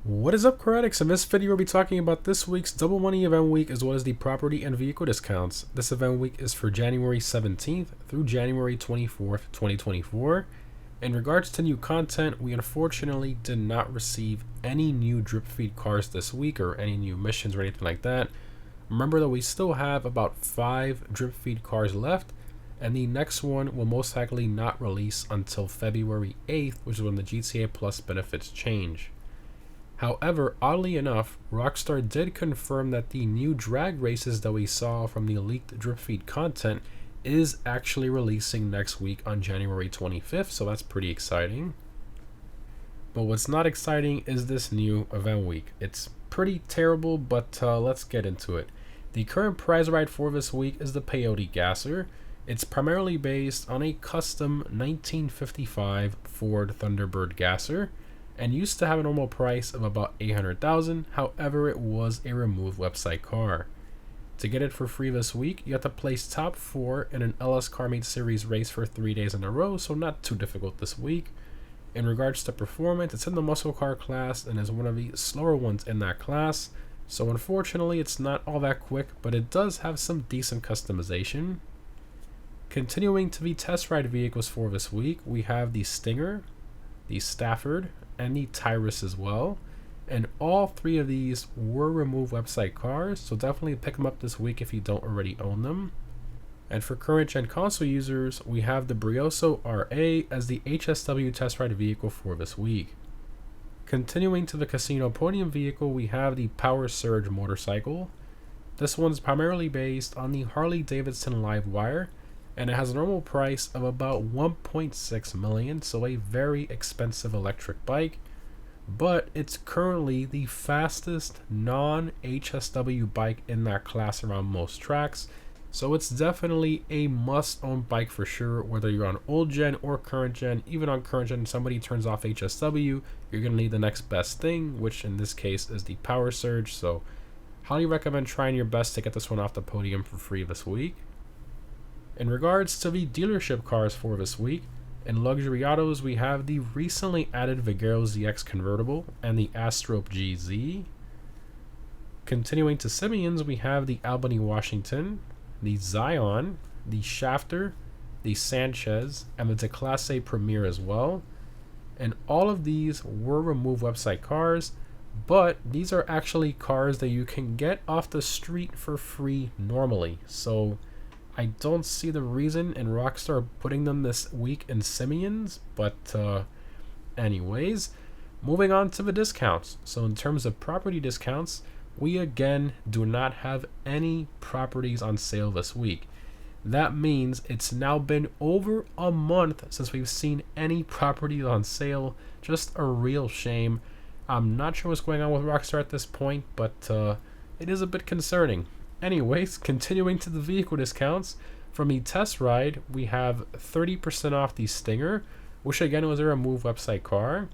What is up, Critics? In this video, we'll be talking about this week's Double Money event week as well as the property and vehicle discounts. This event week is for January 17th through January 24th, 2024. In regards to new content, we unfortunately did not receive any new drip feed cars this week or any new missions or anything like that. Remember that we still have about 5 drip feed cars left, and the next one will most likely not release until February 8th, which is when the GTA Plus benefits change. However, oddly enough, Rockstar did confirm that the new drag races that we saw from the leaked drip feed content is actually releasing next week on January 25th, so that's pretty exciting. But what's not exciting is this new event week. It's pretty terrible, but let's get into it. The current prize ride for this week is the Peyote Gasser. It's primarily based on a custom 1955 Ford Thunderbird Gasser, and used to have a normal price of about $800,000. However, it was a removed website car. To get it for free this week, you have to place top 4 in an LS Car Meet Series race for 3 days in a row, so not too difficult this week. In regards to performance, it's in the muscle car class and is one of the slower ones in that class, so unfortunately it's not all that quick, but it does have some decent customization. Continuing to the test ride vehicles for this week, we have the Stinger, the Stafford, and the Tyrus as well, and all 3 of these were removed website cars, so definitely pick them up this week if you don't already own them. And for current gen console users, we have the Brioso RA as the HSW test ride vehicle for this week. Continuing to the casino podium vehicle, we have the Power Surge motorcycle. This one's primarily based on the Harley Davidson Livewire, and it has a normal price of about $1.6 million, so a very expensive electric bike, but it's currently the fastest non-HSW bike in that class around most tracks, so it's definitely a must-own bike for sure, whether you're on old gen or current gen. Even on current gen, somebody turns off HSW, you're going to need the next best thing, which in this case is the Power Surge, so highly recommend trying your best to get this one off the podium for free this week. In regards to the dealership cars for this week, in luxury autos we have the recently added Vigero ZX convertible and the Astrope GZ. Continuing to Simeons, we have the Albany Washington, the Zion, the Shafter, the Sanchez, and the Declasse Premier as well. And all of these were removed website cars, but these are actually cars that you can get off the street for free normally, so I don't see the reason in Rockstar putting them this week in Simeons, but anyways, moving on to the discounts. So in terms of property discounts, we again do not have any properties on sale this week. That means it's now been over a month since we've seen any properties on sale. Just a real shame. I'm not sure what's going on with Rockstar at this point, but it is a bit concerning. Anyways, continuing to the vehicle discounts, from the test ride, we have 30% off the Stinger, which again was a removed website car.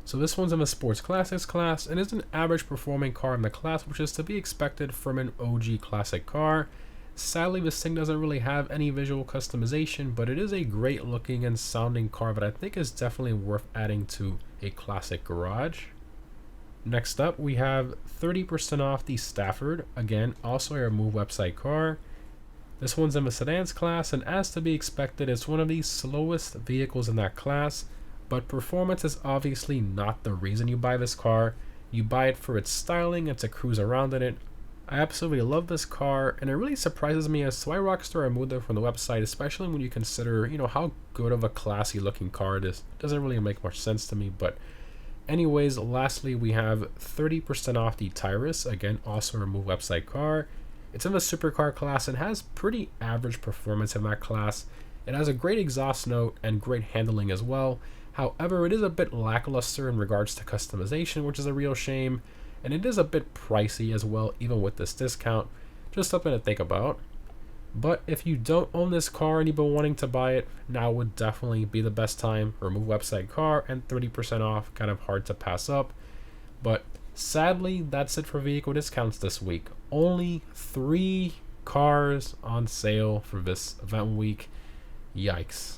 So this one's in the Sports Classics class and is an average performing car in the class, which is to be expected from an OG classic car. Sadly, this thing doesn't really have any visual customization, but it is a great looking and sounding car that I think is definitely worth adding to a classic garage. Next up, we have 30% off the Stafford, again, also a removed website car. This one's in the sedans class, and as to be expected, it's one of the slowest vehicles in that class, but performance is obviously not the reason you buy this car. You buy it for its styling and to cruise around in it. I absolutely love this car, and it really surprises me as to why Rockstar removed it from the website, especially when you consider, how good of a classy looking car it is. It doesn't really make much sense to me, but anyways, lastly, we have 30% off the Tyrus, again, also a removed website car. It's in the supercar class and has pretty average performance in that class. It has a great exhaust note and great handling as well. However, it is a bit lackluster in regards to customization, which is a real shame. And it is a bit pricey as well, even with this discount. Just something to think about. But if you don't own this car and you've been wanting to buy it, now would definitely be the best time. Remove website car and 30% off, kind of hard to pass up. But sadly, that's it for vehicle discounts this week. Only 3 cars on sale for this event week. Yikes.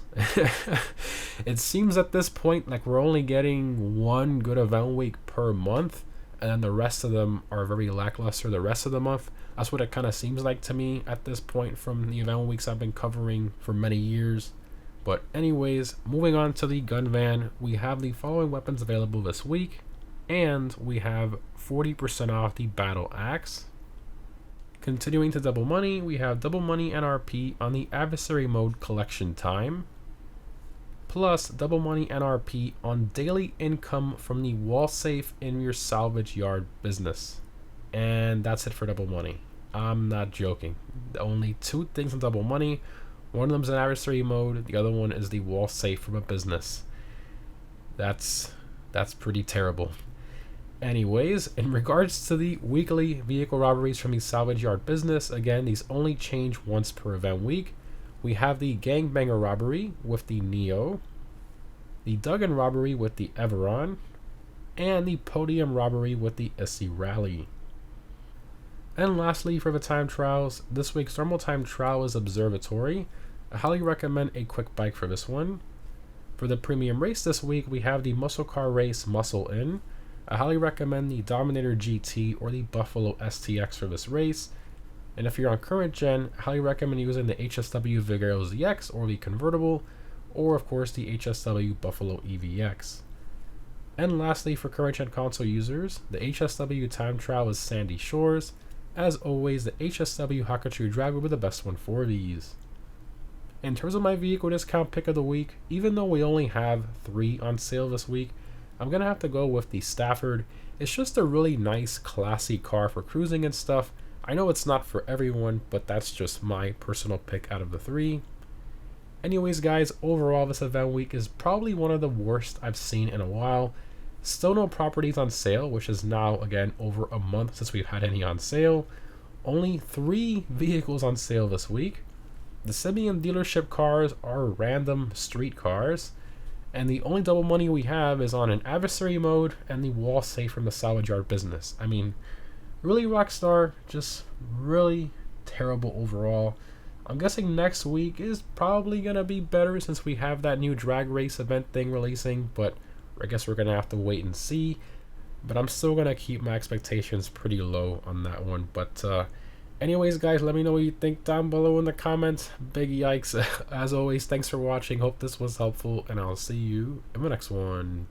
It seems at this point like we're only getting one good event week per month. and then the rest of them are very lackluster the rest of the month. That's what it kind of seems like to me at this point from the event weeks I've been covering for many years. But anyways, moving on to the gun van, we have the following weapons available this week, and we have 40% off the battle axe. Continuing to double money, we have double money NRP on the adversary mode collection time, plus double money NRP on daily income from the wall safe in your salvage yard business. And that's it for double money. I'm not joking. Only two things on double money. One of them is an adversary mode, the other one is the wall safe from a business. That's pretty terrible. Anyways, in regards to the weekly vehicle robberies from the salvage yard business, again, these only change once per event week. We have the gangbanger robbery with the Neo, the Duggan robbery with the Everon, and the podium robbery with the Issy Rally. And lastly, for the time trials, this week's normal time trial is Observatory. I highly recommend a quick bike for this one. For the premium race this week, we have the muscle car race Muscle In. I highly recommend the Dominator GT or the Buffalo STX for this race. And if you're on current gen, I highly recommend using the HSW Vigero ZX or the convertible, or of course the HSW Buffalo EVX. And lastly, for current gen console users, the HSW time trial is Sandy Shores. As always, the HSW Hakuchu Drag will be the best one for these. In terms of my vehicle discount pick of the week, even though we only have 3 on sale this week, I'm going to have to go with the Stafford. It's just a really nice, classy car for cruising and stuff. I know it's not for everyone, but that's just my personal pick out of the 3. Anyways, guys, overall this event week is probably one of the worst I've seen in a while. Still no properties on sale, which is now, again, over a month since we've had any on sale. Only 3 vehicles on sale this week. The Simeon dealership cars are random street cars. And the only double money we have is on an adversary mode and the wall safe from the salvage yard business. I mean, really Rockstar, just really terrible overall. I'm guessing next week is probably going to be better since we have that new drag race event thing releasing, but I guess we're going to have to wait and see. But I'm still going to keep my expectations pretty low on that one. But anyways, guys, let me know what you think down below in the comments. Big yikes. As always, thanks for watching. Hope this was helpful, and I'll see you in the next one.